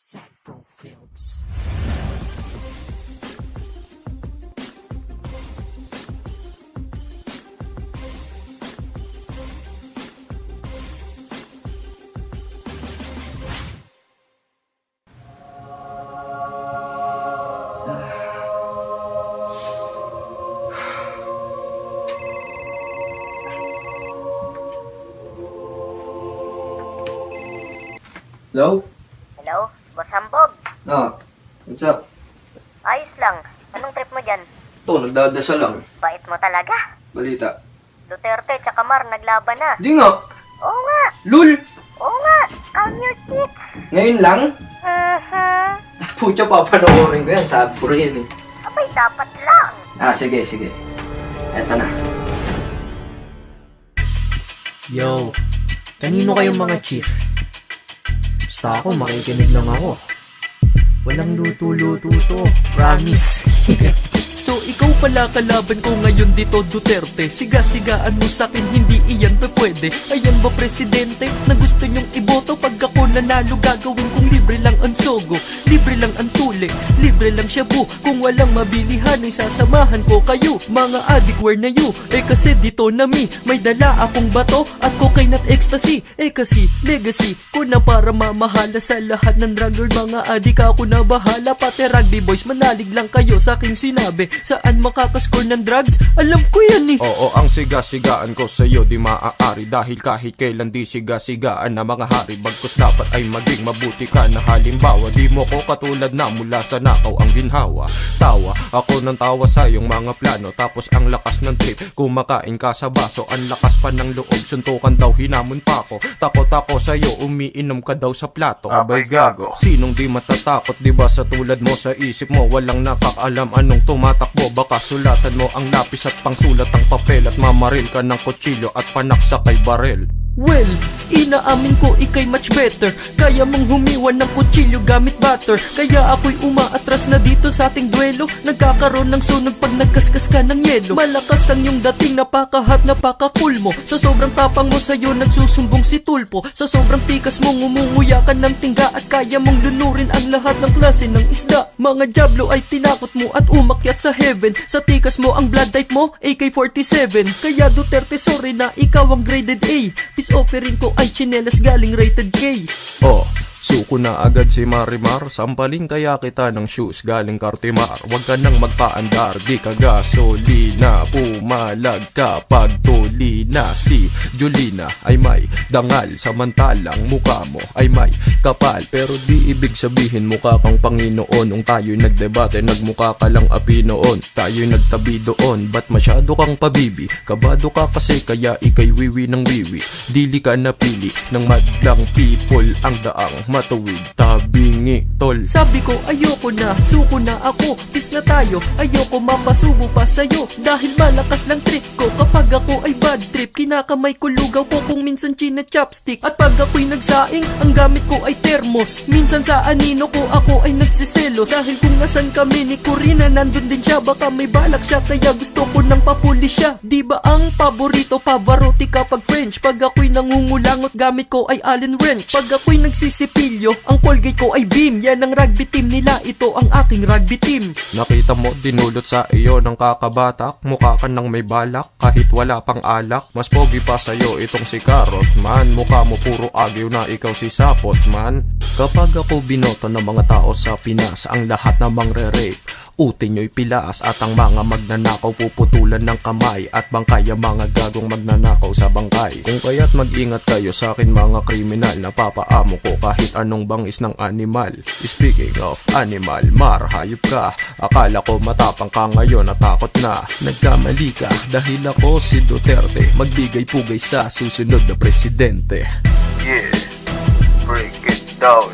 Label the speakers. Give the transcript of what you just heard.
Speaker 1: Sagpro Films.
Speaker 2: Hello?
Speaker 3: Hello? Boss Hambog?
Speaker 2: What's up?
Speaker 3: Ayos lang. Anong trip mo dyan?
Speaker 2: Ito, nagdadasal lang.
Speaker 3: Bait mo talaga.
Speaker 2: Balita.
Speaker 3: Duterte tsaka Mar naglaban na.
Speaker 2: Di nga!
Speaker 3: Oo nga.
Speaker 2: Lul!
Speaker 3: Oo nga. Count your chicks.
Speaker 2: Ngayon lang?
Speaker 3: Mhm.
Speaker 2: Pucha, papanoorin ko yan. Sabi ko rin eh.
Speaker 3: Abay, dapat lang.
Speaker 2: Sige. Eto na.
Speaker 1: Yo, kanino kayong mga chief? Basta ako, makikinig lang ako. Walang luto-luto to, promise.
Speaker 4: So ikaw pala kalaban ko ngayon dito, Duterte. Siga-sigaan mo sa'kin, hindi iyan pa pwede. Ayan ba presidente na gusto nyong iboto? Pag ako nanalo, gagawin kong libre lang ang sogo, libre lang ang tuli, libre lang shabu. Kung walang mabilihan ay sasamahan ko kayo, mga addict, where na you? Kasi dito na may dala akong bato at cocaine at ecstasy. Kasi legacy ko na para mamahala sa lahat ng drug lord. Mga addict, ako na bahala. Pati rugby boys, manalig lang kayo sa aking sinabi. Saan makakascore ng drugs? Alam ko yan eh.
Speaker 5: Oo, ang siga-sigaan ko sa'yo di maaari. Dahil kahit kailan di siga-sigaan na mga hari. Bagkus dapat ay maging mabuti ka na halimbawa. Di mo ko katulad na mula sa nakaw ang ginhawa. Tawa, ako ng tawa sa iyong mga plano. Tapos ang lakas ng trip, kumakain ka sa baso. Ang lakas pa ng loob, suntukan daw, hinamon pa ako. Takot ako sa'yo, umiinom ka daw sa plato. Abay gago, sinong di matatakot? Diba sa tulad mo sa isip mo, walang nakakaalam anong tumatakbo. Baka sulatan mo ang lapis at pangsulat ang papel. At mamaril ka ng kutsilyo at panaksa kay barel.
Speaker 4: Well, inaamin ko ikay much better. Kaya mong humiwan ng kutsilyo gamit butter. Kaya ako'y umaatras na dito sa ating duelo. Nagkakaroon ng sunog pag nagkaskas ka ng yelo. Malakas ang iyong dating, napakahat, napaka-cool mo. Sa sobrang tapang mo sa'yo nagsusumbong si Tulpo. Sa sobrang tikas mo ngumunguya ka ng tingga. At kaya mong lunurin ang lahat ng klase ng isda. Mga diablo ay tinakot mo at umakyat sa heaven. Sa tikas mo ang blood type mo AK-47. Kaya Duterte, sorry na ikaw ang graded A. Offering ko ay tsinelas galing rated K.
Speaker 5: Oh, suko na agad si Marimar. Sampaling kaya kita ng shoes galing Cartimar. Huwag ka nang magpaandar, di ka gasolina. Pumalag ka pag tuli na. Si Julina ay may dangal, samantalang mukha mo ay may kapal. Pero di ibig sabihin mukha kang Panginoon. Nung tayo'y nagdebate, nagmukha ka lang api noon. Tayo'y nagtabi doon, ba't masyado kang pabibi? Kabado ka kasi kaya ikay wiwi ng wiwi. Dili ka napili ng madlang people. Ang daang matuwid, tabingi tol.
Speaker 4: Sabi ko ayoko na, suko na ako. Peace na tayo, ayoko mapasubo pa sa'yo. Dahil malakas lang trip ko kapag ako ay bad trip. Kinakamay ko lugaw ko kung minsan china chopstick. At pag ako'y nagsaing, ang gamit ko ay thermos. Minsan sa anino ko ako ay nagsiselos. Dahil kung nasan kami ni Corina, nandun din siya. Baka may balak siya kaya gusto ko nang papuli siya. Diba ang paborito, Pavarotti kapag French? Pag ako'y nangungulangot, gamit ko ay Allen wrench. Pag ako'y nagsisipilyo, ang Colgate ko ay Beam. Yan ang rugby team nila, ito ang aking rugby team.
Speaker 5: Nakita mo, dinulot sa iyo ng kakabatak. Mukha ka nang may balak, kahit wala pang alak. Mas pogi pa sa'yo itong si Karot man. Mukha mo puro agyo na ikaw si Sapot man. Kapag ako binoto ng mga tao sa Pinas, ang lahat namang re-rape. Utin nyo'y pilas at ang mga magnanakaw puputulan ng kamay. At bangkay ang mga gagong magnanakaw sa bangkay. Kung kaya't mag-ingat kayo sa akin mga kriminal. Napapaamo ko kahit anong bangis ng animal. Speaking of animal, Mar, hayop ka. Akala ko matapang ka ngayon, natakot na. Nagkamali ka dahil ako si Duterte. Magbigay pugay sa susunod na presidente.
Speaker 6: Yeah, break it down.